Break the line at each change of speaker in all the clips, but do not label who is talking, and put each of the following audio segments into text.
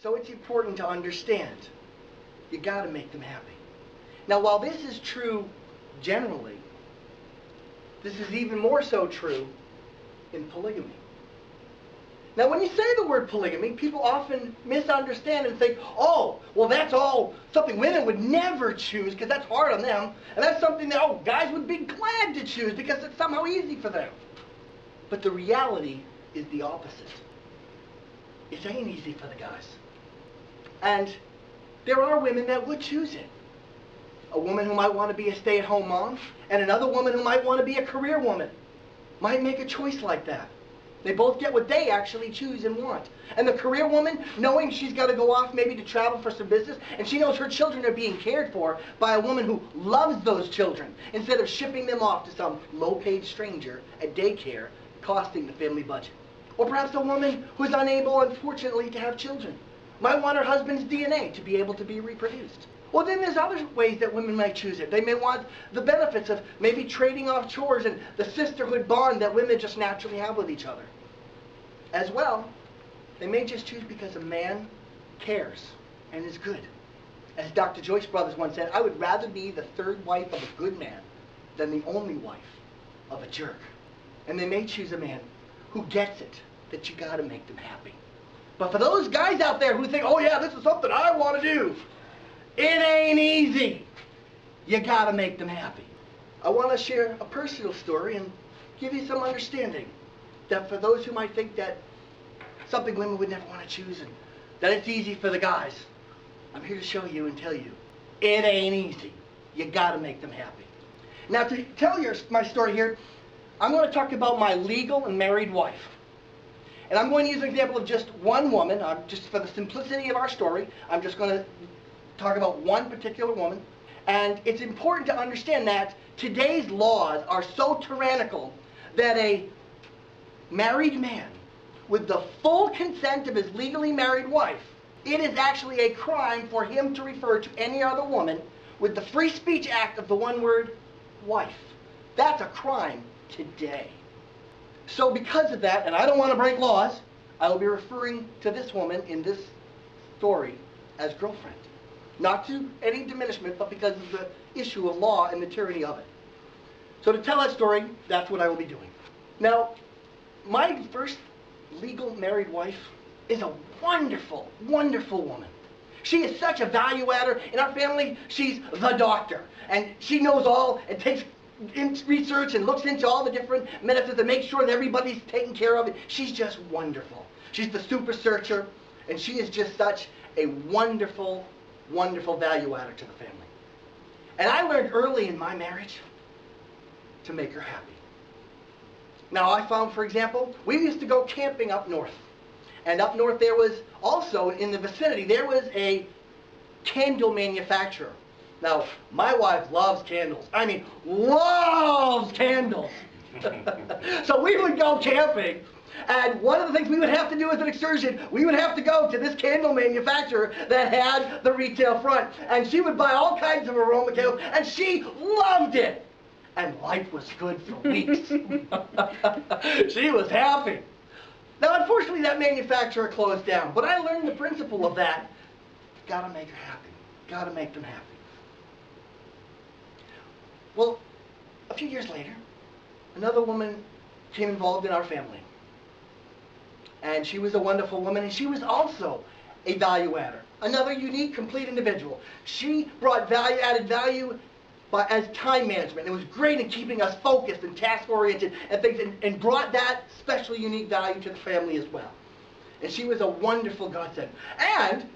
So it's important to understand. You got to make them happy. Now, while this is true generally, this is even more so true in polygamy. Now, when you say the word polygamy, people often misunderstand and think, oh, well, that's all something women would never choose because that's hard on them. And that's something that, oh, guys would be glad to choose because it's somehow easy for them. But the reality is the opposite. It ain't easy for the guys. And there are women that would choose it. A woman who might want to be a stay-at-home mom and another woman who might want to be a career woman might make a choice like that. They both get what they actually choose and want. And the career woman, knowing she's got to go off maybe to travel for some business, and she knows her children are being cared for by a woman who loves those children, instead of shipping them off to some low-paid stranger at daycare, costing the family budget. Or perhaps a woman who is unable, unfortunately, to have children, might want her husband's DNA to be able to be reproduced. Well, then there's other ways that women might choose it. They may want the benefits of maybe trading off chores and the sisterhood bond that women just naturally have with each other. As well, they may just choose because a man cares and is good. As Dr. Joyce Brothers once said, I would rather be the third wife of a good man than the only wife of a jerk. And they may choose a man who gets it, that you got to make them happy. But for those guys out there who think, oh yeah, this is something I want to do, it ain't easy. You got to make them happy. I want to share a personal story and give you some understanding that for those who might think that something women would never want to choose and that it's easy for the guys, I'm here to show you and tell you, it ain't easy. You got to make them happy. Now, to tell my story here, I'm going to talk about my legal and married wife. And I'm going to use an example of just one woman. Just for the simplicity of our story, I'm just going to talk about one particular woman. And it's important to understand that today's laws are so tyrannical that a married man with the full consent of his legally married wife, it is actually a crime for him to refer to any other woman with the Free Speech Act of the one word wife. That's a crime today. So because of that, and I don't want to break laws, I will be referring to this woman in this story as girlfriend. Not to any diminishment, but because of the issue of law and the tyranny of it. So to tell that story, that's what I will be doing. Now, my first legal married wife is a wonderful, wonderful woman. She is such a value adder. In our family, she's the doctor. And she knows all and takes in research and looks into all the different medicines and makes sure that everybody's taken care of. She's just wonderful. She's the super searcher, and she is just such a wonderful, wonderful value adder to the family. And I learned early in my marriage to make her happy. Now, I found, for example, we used to go camping up north. And up north there was also, in the vicinity, there was a candle manufacturer. Now, my wife loves candles. I mean, loves candles. So we would go camping, and one of the things we would have to do as an excursion, we would have to go to this candle manufacturer that had the retail front. And she would buy all kinds of aroma candles, and she loved it. And life was good for weeks. She was happy. Now, unfortunately, that manufacturer closed down. But I learned the principle of that. Gotta make her happy. Gotta make them happy. Well, a few years later, another woman came involved in our family. And she was a wonderful woman, and she was also a value adder. Another unique, complete individual. She brought added value as time management. It was great in keeping us focused and task-oriented and things, and brought that special, unique value to the family as well. And she was a wonderful godsend. And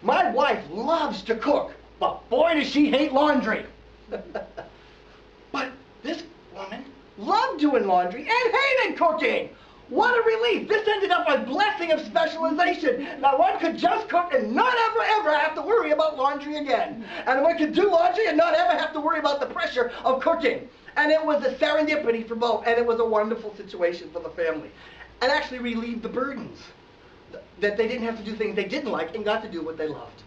my wife loves to cook, but boy does she hate laundry. But this woman loved doing laundry and hated cooking. What a relief. This ended up a blessing of specialization. Now one could just cook and not ever have to worry about laundry again. And one could do laundry and not ever have to worry about the pressure of cooking. And it was a serendipity for both. And it was a wonderful situation for the family. And actually relieved the burdens. That they didn't have to do things they didn't like and got to do what they loved.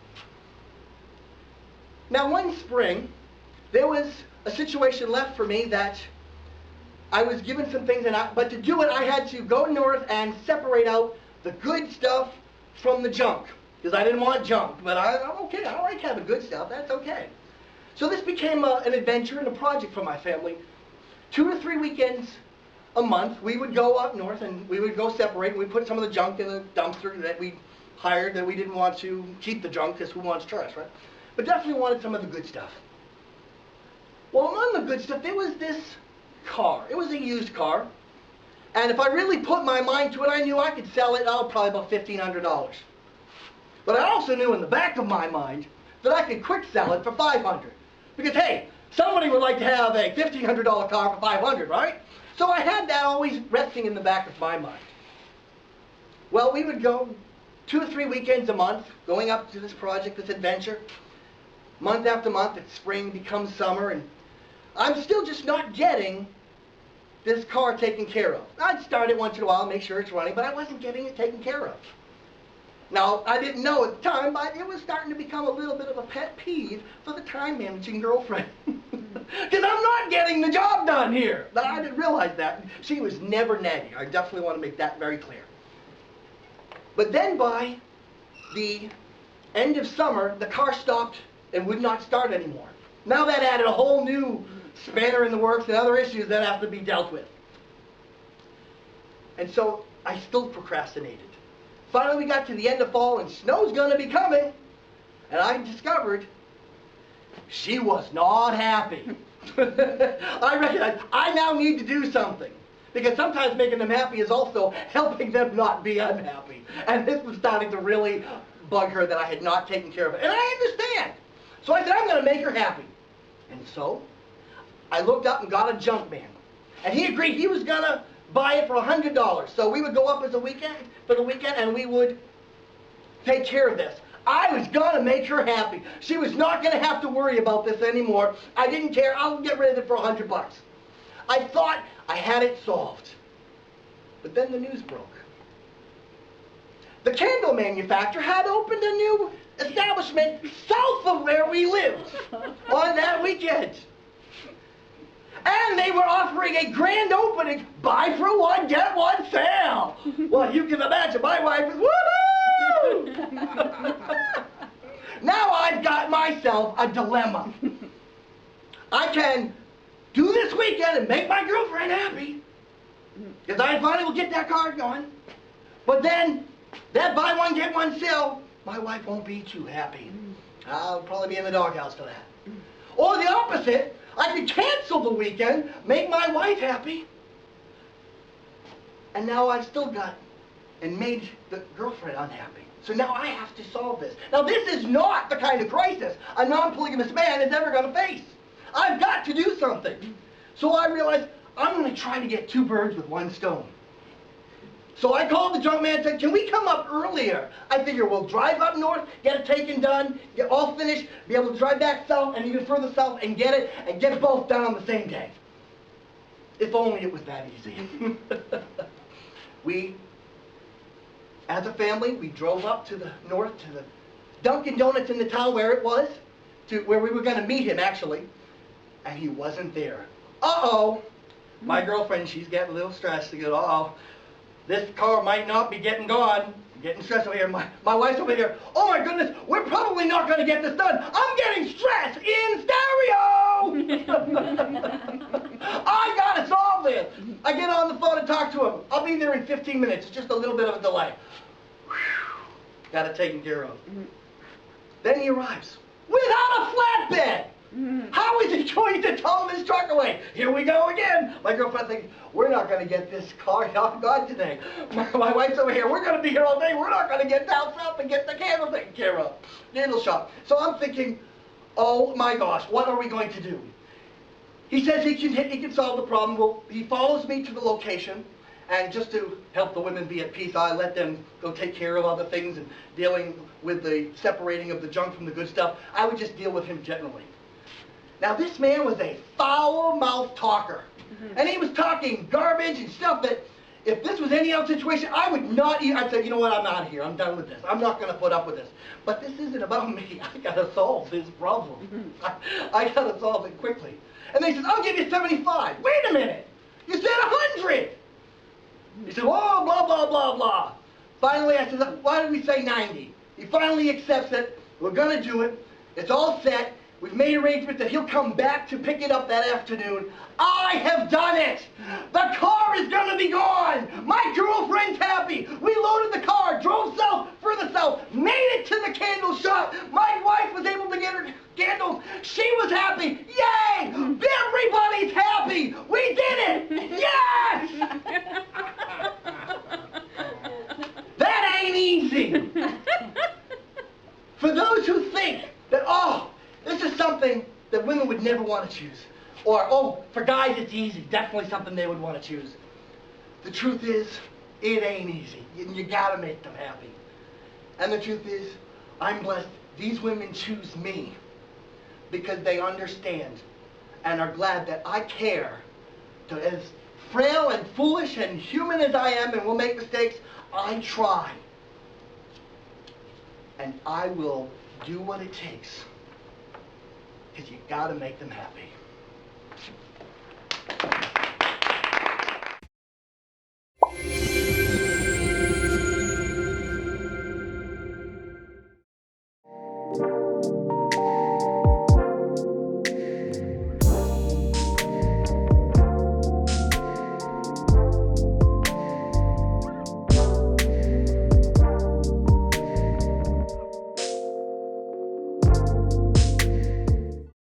Now one spring, there was a situation left for me that I was given some things, but to do it I had to go north and separate out the good stuff from the junk. because I didn't want junk, but I'm okay. I like having good stuff. That's okay. So this became an adventure and a project for my family. 2 to 3 weekends a month, we would go up north and we would go separate. And we'd put some of the junk in the dumpster that we hired, that we didn't want to keep the junk because who wants trash, right? But definitely wanted some of the good stuff. Well, among the good stuff, there was this car. It was a used car. And if I really put my mind to it, I knew I could sell it, probably about $1,500. But I also knew in the back of my mind that I could quick sell it for $500. Because, hey, somebody would like to have a $1,500 car for $500, right? So I had that always resting in the back of my mind. Well, we would go 2 or 3 weekends a month, going up to this project, this adventure. Month after month, it's spring, becomes summer, and I'm still just not getting this car taken care of. I'd start it once in a while, make sure it's running, but I wasn't getting it taken care of. Now, I didn't know at the time, but it was starting to become a little bit of a pet peeve for the time-managing girlfriend. Because I'm not getting the job done here. I didn't realize that. She was never nagging. I definitely want to make that very clear. But then by the end of summer, the car stopped and would not start anymore. Now that added a whole new spanner in the works and other issues that have to be dealt with. And so I still procrastinated. Finally, we got to the end of fall and snow's going to be coming. And I discovered she was not happy. I recognized I now need to do something. Because sometimes making them happy is also helping them not be unhappy. And this was starting to really bug her that I had not taken care of it. And I understand. So I said, I'm going to make her happy. And so I looked up and got a junk man. And he agreed he was going to buy it for $100. So we would go up for the weekend and we would take care of this. I was going to make her happy. She was not going to have to worry about this anymore. I didn't care. I'll get rid of it for $100. I thought I had it solved. But then the news broke. The candle manufacturer had opened a new establishment south of where we lived on that weekend. And they were offering a grand opening, buy for one, get one sale. Well, you can imagine, my wife was, woohoo! Now I've got myself a dilemma. I can do this weekend and make my girlfriend happy, because I finally will get that car going. But then, that buy one, get one sale, my wife won't be too happy. I'll probably be in the doghouse for that. Or the opposite, I could cancel the weekend, make my wife happy, and now I've still got and made the girlfriend unhappy. So now I have to solve this. Now this is not the kind of crisis a non-polygamous man is ever going to face. I've got to do something. So I realized I'm going to try to get 2 birds with 1 stone. So I called the junk man and said, can we come up earlier? I figure we'll drive up north, get it taken done, get all finished, be able to drive back south and even further south and get it, and get both done on the same day. If only it was that easy. We, as a family, we drove up to the north to the Dunkin' Donuts in the town where it was, to where we were going to meet him actually, and he wasn't there. Uh-oh. My girlfriend, she's getting a little stressed. She goes, uh-oh. This car might not be getting gone. I'm getting stressed over here. My wife's over here. Oh my goodness, we're probably not going to get this done. I'm getting stressed in stereo! I got to solve this. I get on the phone and talk to him. I'll be there in 15 minutes. It's just a little bit of a delay. Got it taken care of. Then he arrives without a flatbed. How is he going to tow this truck away? Here we go again. My girlfriend thinks, we're not going to get this car gone today. My wife's over here. We're going to be here all day. We're not going to get down south and get the candle taken care of. Candle shop. So I'm thinking, oh my gosh, what are we going to do? He says he can solve the problem. Well, he follows me to the location. And just to help the women be at peace, I let them go take care of other things and dealing with the separating of the junk from the good stuff. I would just deal with him generally. Now this man was a foul-mouthed talker. And he was talking garbage and stuff that if this was any other situation, I would not even, I'd say, you know what, I'm out of here. I'm done with this. I'm not going to put up with this. But this isn't about me. I got to solve this problem. I got to solve it quickly. And then he says, I'll give you 75. Wait a minute. You said 100. He said, whoa, blah, blah, blah, blah. Finally, I said, why did we say 90? He finally accepts it. We're going to do it. It's all set. We've made arrangements that he'll come back to pick it up that afternoon. I have done it! The car is going to be gone! My girlfriend's happy! We loaded the car, drove south, further south, made it to the candle shop. My wife was able to get her candles. She was happy. Yay! Everybody's happy! We did it! Yes! That ain't easy! For those who think that, oh, this is something that women would never want to choose. Or, oh, for guys it's easy. Definitely something they would want to choose. The truth is, it ain't easy. You gotta make them happy. And the truth is, I'm blessed. These women choose me because they understand and are glad that I care. As frail and foolish and human as I am and will make mistakes, I try. And I will do what it takes. Because you gotta make them happy.